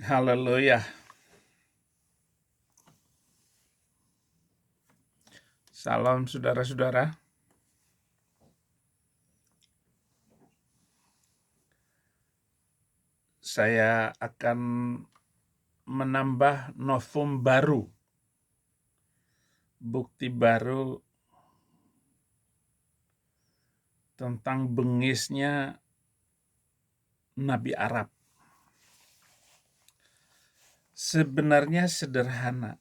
Haleluya. Salam saudara-saudara. Saya akan menambah novum baru, bukti baru tentang bengisnya Nabi Arab. Sebenarnya sederhana.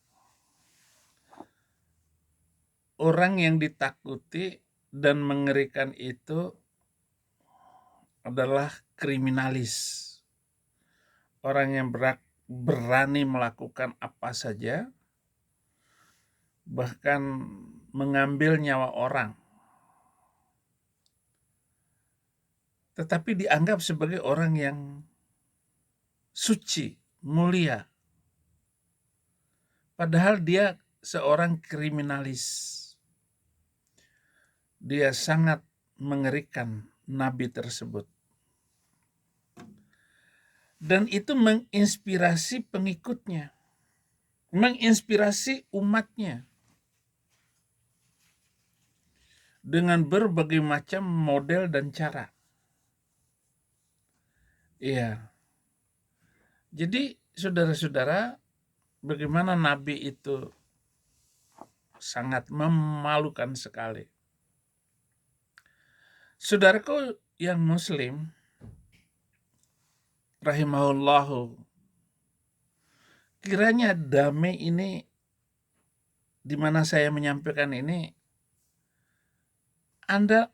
Orang yang ditakuti dan mengerikan itu adalah kriminalis. Orang yang berani melakukan apa saja, bahkan mengambil nyawa orang. Tetapi dianggap sebagai orang yang suci, mulia. Padahal dia seorang kriminalis. Dia sangat mengerikan nabi tersebut. Dan itu menginspirasi pengikutnya, menginspirasi umatnya dengan berbagai macam model dan cara. Iya. Jadi saudara-saudara, bagaimana nabi itu sangat memalukan sekali. Saudaraku yang muslim, rahimahullahu, kiranya damai ini, di mana saya menyampaikan ini, Anda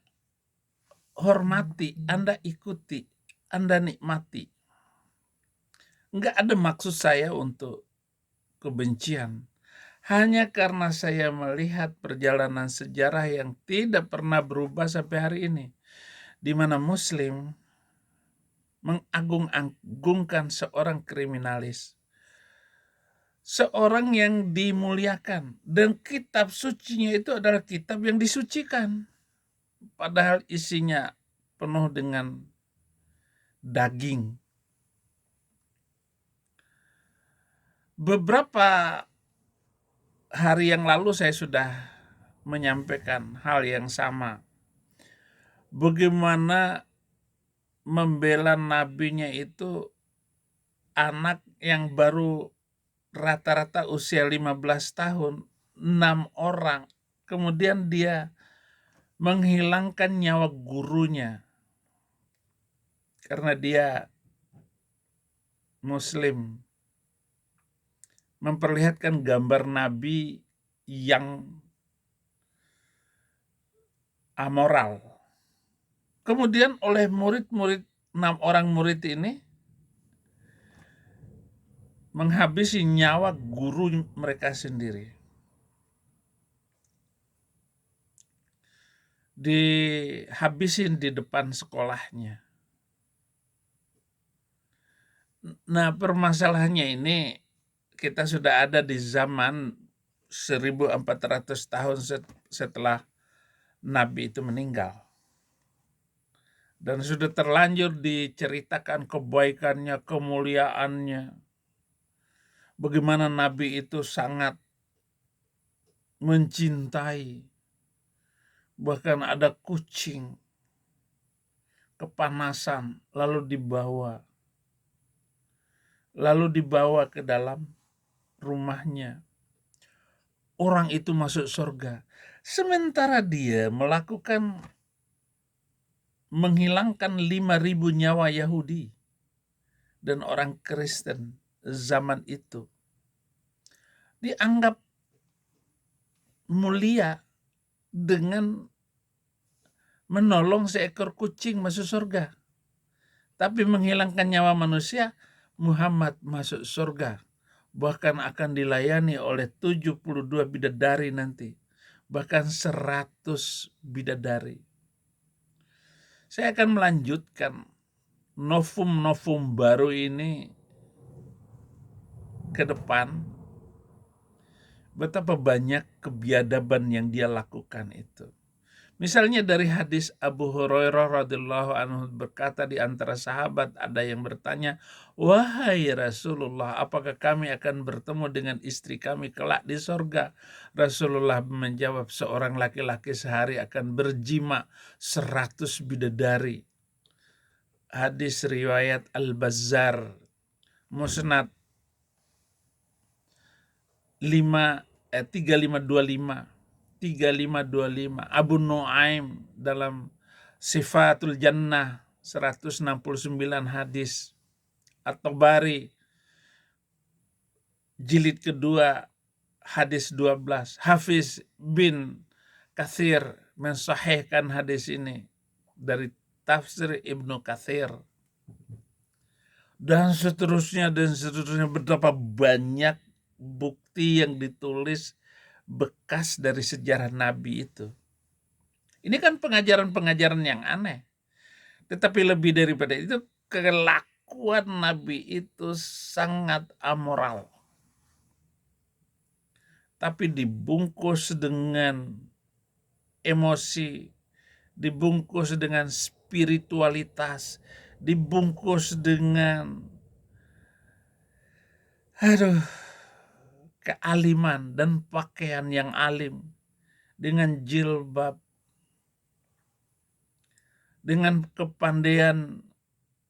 hormati, Anda ikuti, Anda nikmati. Enggak ada maksud saya untuk kebencian. Hanya karena saya melihat perjalanan sejarah yang tidak pernah berubah sampai hari ini, di mana Muslim mengagung-agungkan seorang kriminalis, seorang yang dimuliakan, dan kitab sucinya itu adalah kitab yang disucikan, padahal isinya penuh dengan daging. Beberapa hari yang lalu saya sudah menyampaikan hal yang sama. Bagaimana membela nabinya itu anak yang baru rata-rata usia 15 tahun, 6 orang. Kemudian dia menghilangkan nyawa gurunya karena dia Muslim. Memperlihatkan gambar nabi yang amoral. Kemudian oleh murid-murid, 6 orang murid ini menghabisi nyawa guru mereka sendiri. Dihabisin di depan sekolahnya. Nah, permasalahannya ini, kita sudah ada di zaman 1400 tahun setelah Nabi itu meninggal. Dan sudah terlanjur diceritakan kebaikannya, kemuliaannya. Bagaimana Nabi itu sangat mencintai. Bahkan ada kucing kepanasan lalu dibawa ke dalam rumahnya. Orang itu masuk surga. Sementara dia menghilangkan 5.000 nyawa Yahudi dan orang Kristen zaman itu. Dianggap mulia dengan menolong seekor kucing masuk surga. Tapi menghilangkan nyawa manusia, Muhammad masuk surga. Bahkan akan dilayani oleh 72 bidadari nanti. Bahkan 100 bidadari. Saya akan melanjutkan novum baru ini ke depan. Betapa banyak kebiadaban yang dia lakukan itu. Misalnya dari hadis Abu Hurairah radhiyallahu anhu berkata, di antara sahabat ada yang bertanya, "Wahai Rasulullah, apakah kami akan bertemu dengan istri kami kelak di sorga?" Rasulullah menjawab, "Seorang laki-laki sehari akan berjima 100 bidadari." Hadis riwayat Al-Bazzar, Musnad 3525, Abu Nuaim dalam Sifatul Jannah 169 hadis, At-Tabari jilid kedua hadis 12. Hafiz bin Katsir mensahihkan hadis ini dari tafsir Ibnu Katsir. Dan seterusnya betapa banyak bukti yang ditulis bekas dari sejarah Nabi itu. Ini kan pengajaran-pengajaran yang aneh. Tetapi lebih daripada itu, kelakuan Nabi itu sangat amoral. Tapi dibungkus dengan emosi, dibungkus dengan spiritualitas, dibungkus dengan kealiman dan pakaian yang alim, dengan jilbab, dengan kepandaian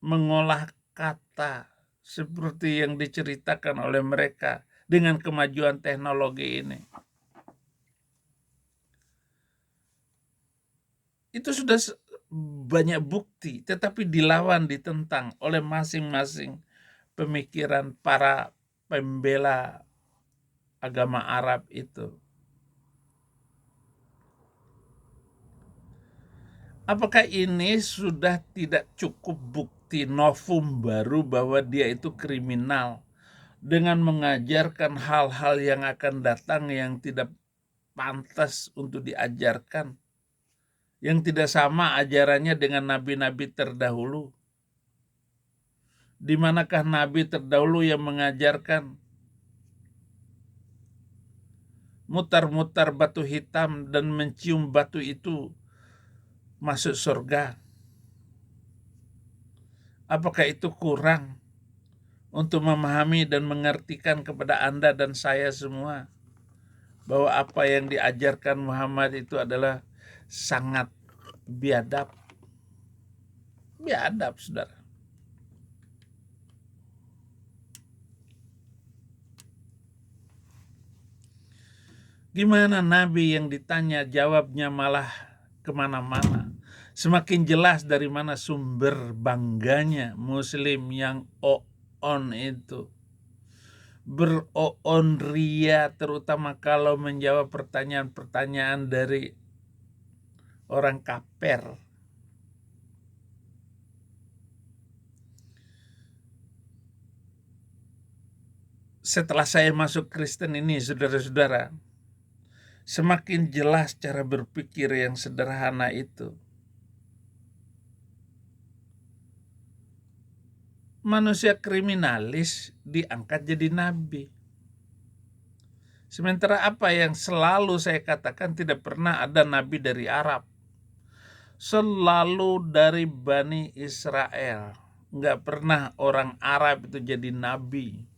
mengolah kata seperti yang diceritakan oleh mereka dengan kemajuan teknologi ini. Itu sudah banyak bukti, tetapi dilawan, ditentang oleh masing-masing pemikiran para pembela agama Arab itu. Apakah ini sudah tidak cukup bukti novum baru bahwa dia itu kriminal dengan mengajarkan hal-hal yang akan datang yang tidak pantas untuk diajarkan, yang tidak sama ajarannya dengan nabi-nabi terdahulu? Di manakah nabi terdahulu yang mengajarkan mutar-mutar batu hitam dan mencium batu itu masuk surga? Apakah itu kurang untuk memahami dan mengertikan kepada Anda dan saya semua bahwa apa yang diajarkan Muhammad itu adalah sangat biadab? Biadab, saudara. Gimana Nabi yang ditanya jawabnya malah kemana-mana. Semakin jelas dari mana sumber bangganya Muslim yang on itu. Beroon ria, terutama kalau menjawab pertanyaan-pertanyaan dari orang kafir. Setelah saya masuk Kristen ini, saudara-saudara, semakin jelas cara berpikir yang sederhana itu. Manusia kriminalis diangkat jadi nabi. Sementara apa yang selalu saya katakan, tidak pernah ada nabi dari Arab. Selalu dari Bani Israel. Nggak pernah orang Arab itu jadi nabi.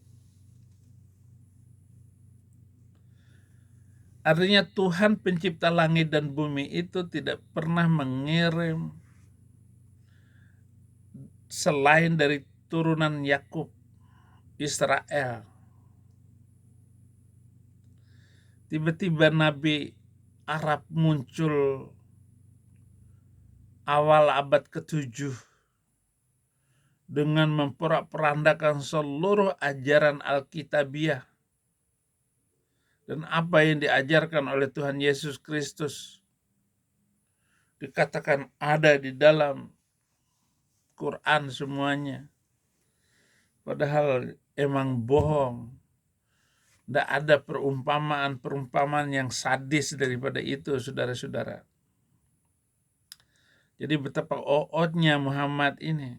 Artinya Tuhan pencipta langit dan bumi itu tidak pernah mengirim selain dari turunan Yakub, Israel. Tiba-tiba Nabi Arab muncul awal abad ke-7 dengan memporak-porandakan seluruh ajaran Alkitabiah dan apa yang diajarkan oleh Tuhan Yesus Kristus dikatakan ada di dalam Quran semuanya. Padahal emang bohong. Tidak ada perumpamaan-perumpamaan yang sadis daripada itu, saudara-saudara. Jadi betapa ootnya Muhammad ini.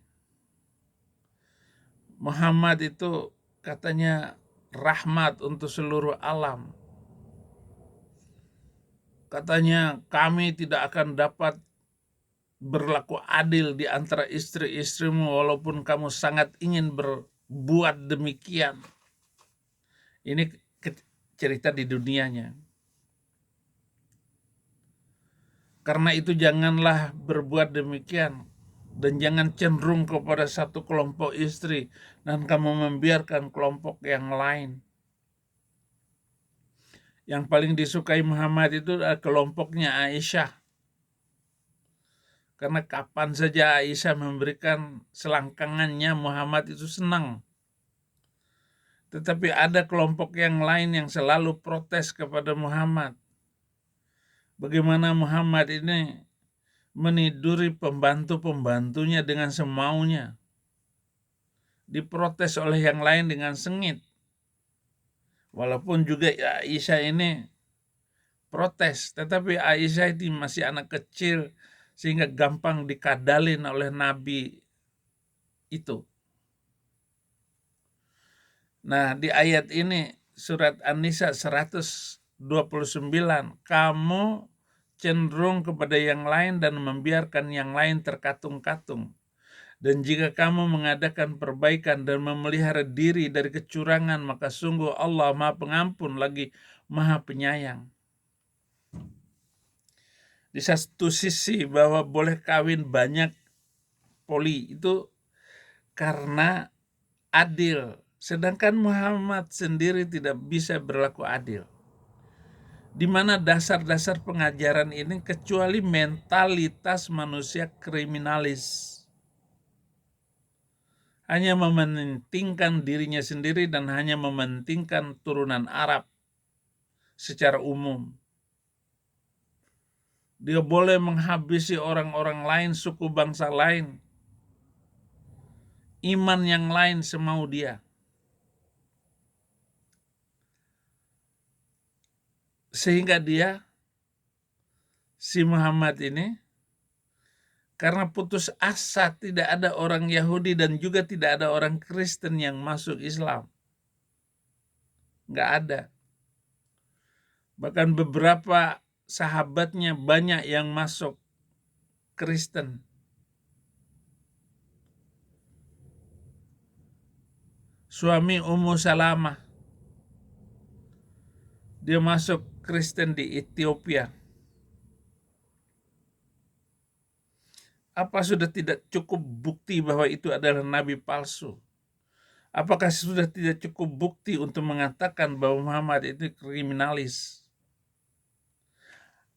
Muhammad itu katanya rahmat untuk seluruh alam. Katanya kami tidak akan dapat berlaku adil di antara istri-istrimu walaupun kamu sangat ingin berbuat demikian. Ini cerita di dunianya. Karena itu janganlah berbuat demikian dan jangan cenderung kepada satu kelompok istri dan kamu membiarkan kelompok yang lain. Yang paling disukai Muhammad itu adalah kelompoknya Aisyah. Karena kapan saja Aisyah memberikan selangkangannya, Muhammad itu senang. Tetapi ada kelompok yang lain yang selalu protes kepada Muhammad. Bagaimana Muhammad ini meniduri pembantu-pembantunya dengan semaunya. Diprotes oleh yang lain dengan sengit. Walaupun juga Aisyah ini protes, tetapi Aisyah itu masih anak kecil sehingga gampang dikadalin oleh Nabi itu. Nah, di ayat ini surat An-Nisa 129, kamu cenderung kepada yang lain dan membiarkan yang lain terkatung-katung. Dan jika kamu mengadakan perbaikan dan memelihara diri dari kecurangan, maka sungguh Allah Maha Pengampun lagi Maha Penyayang. Di satu sisi bahwa boleh kawin banyak poli itu karena adil. Sedangkan Muhammad sendiri tidak bisa berlaku adil. Di mana dasar-dasar pengajaran ini kecuali mentalitas manusia kriminalis. Hanya mementingkan dirinya sendiri dan hanya mementingkan turunan Arab secara umum. Dia boleh menghabisi orang-orang lain, suku bangsa lain, iman yang lain semau dia. Sehingga dia, si Muhammad ini, karena putus asa tidak ada orang Yahudi dan juga tidak ada orang Kristen yang masuk Islam. Nggak ada. Bahkan beberapa sahabatnya banyak yang masuk Kristen. Suami Ummu Salamah, dia masuk Kristen di Ethiopia. Apa sudah tidak cukup bukti bahwa itu adalah nabi palsu? Apakah sudah tidak cukup bukti untuk mengatakan bahwa Muhammad itu kriminalis?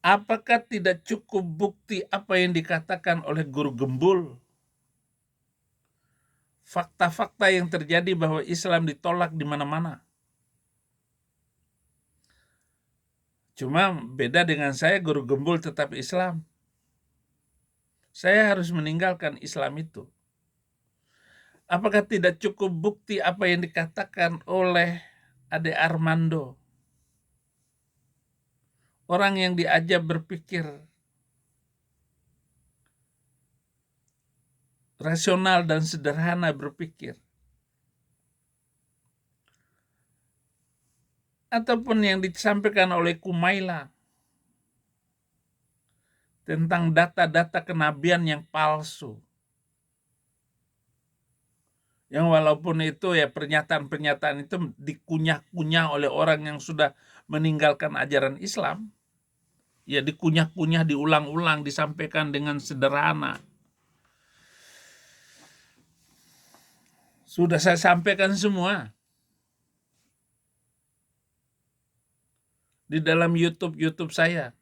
Apakah tidak cukup bukti apa yang dikatakan oleh guru gembul? Fakta-fakta yang terjadi bahwa Islam ditolak di mana-mana. Cuma beda dengan saya, guru gembul tetap Islam. Saya harus meninggalkan Islam itu. Apakah tidak cukup bukti apa yang dikatakan oleh Ade Armando? Orang yang diajak berpikir rasional dan sederhana berpikir. Ataupun yang disampaikan oleh Kumaila tentang data-data kenabian yang palsu. Yang walaupun itu ya pernyataan-pernyataan itu dikunyah-kunyah oleh orang yang sudah meninggalkan ajaran Islam. Ya dikunyah-kunyah, diulang-ulang, disampaikan dengan sederhana. Sudah saya sampaikan semua. Di dalam YouTube saya.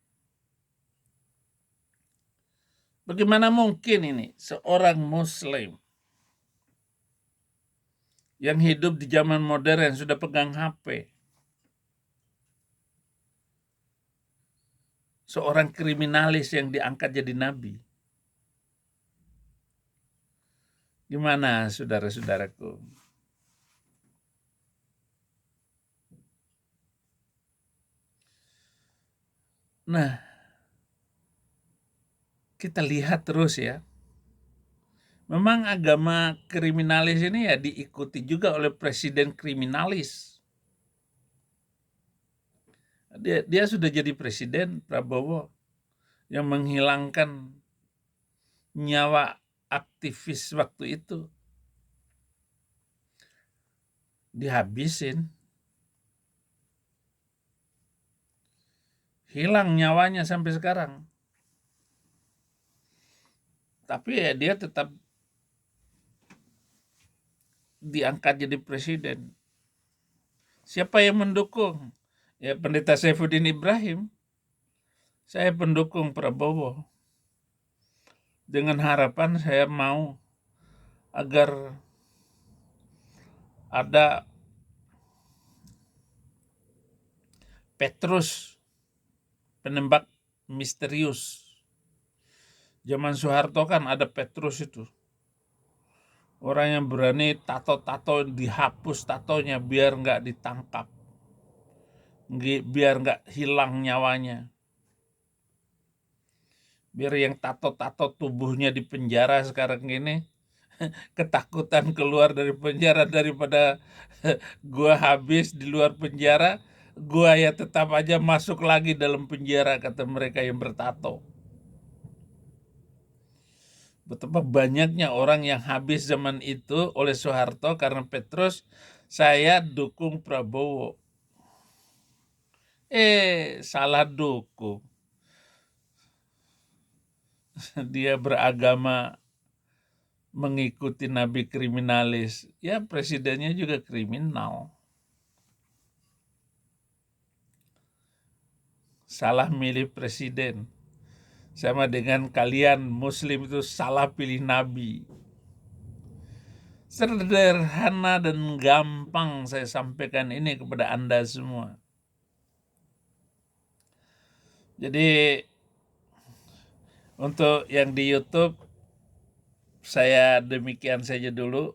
Bagaimana mungkin ini seorang Muslim yang hidup di zaman modern sudah pegang HP, seorang kriminalis yang diangkat jadi nabi? Gimana saudara-saudaraku? Nah, kita lihat terus ya. Memang agama kriminalis ini ya diikuti juga oleh presiden kriminalis. Dia sudah jadi presiden, Prabowo, yang menghilangkan nyawa aktivis waktu itu. Dihabisin. Hilang nyawanya sampai sekarang. Tapi ya dia tetap diangkat jadi presiden. Siapa yang mendukung? Ya Pendeta Saifuddin Ibrahim. Saya pendukung Prabowo. Dengan harapan saya mau agar ada Petrus, penembak misterius. Zaman Soeharto kan ada Petrus itu. Orang yang berani tato-tato, dihapus tatonya biar nggak ditangkap. Biar nggak hilang nyawanya. Biar yang tato-tato tubuhnya di penjara sekarang ini ketakutan keluar dari penjara daripada gua habis di luar penjara, gua ya tetap aja masuk lagi dalam penjara, kata mereka yang bertato. Betapa banyaknya orang yang habis zaman itu oleh Soeharto karena Petrus. Saya dukung Prabowo. Salah dukung. Dia beragama mengikuti nabi kriminalis. Ya presidennya juga kriminal. Salah milih presiden. Sama dengan kalian muslim itu salah pilih nabi. Sederhana dan gampang saya sampaikan ini kepada Anda semua. Jadi untuk yang di YouTube saya demikian saja dulu.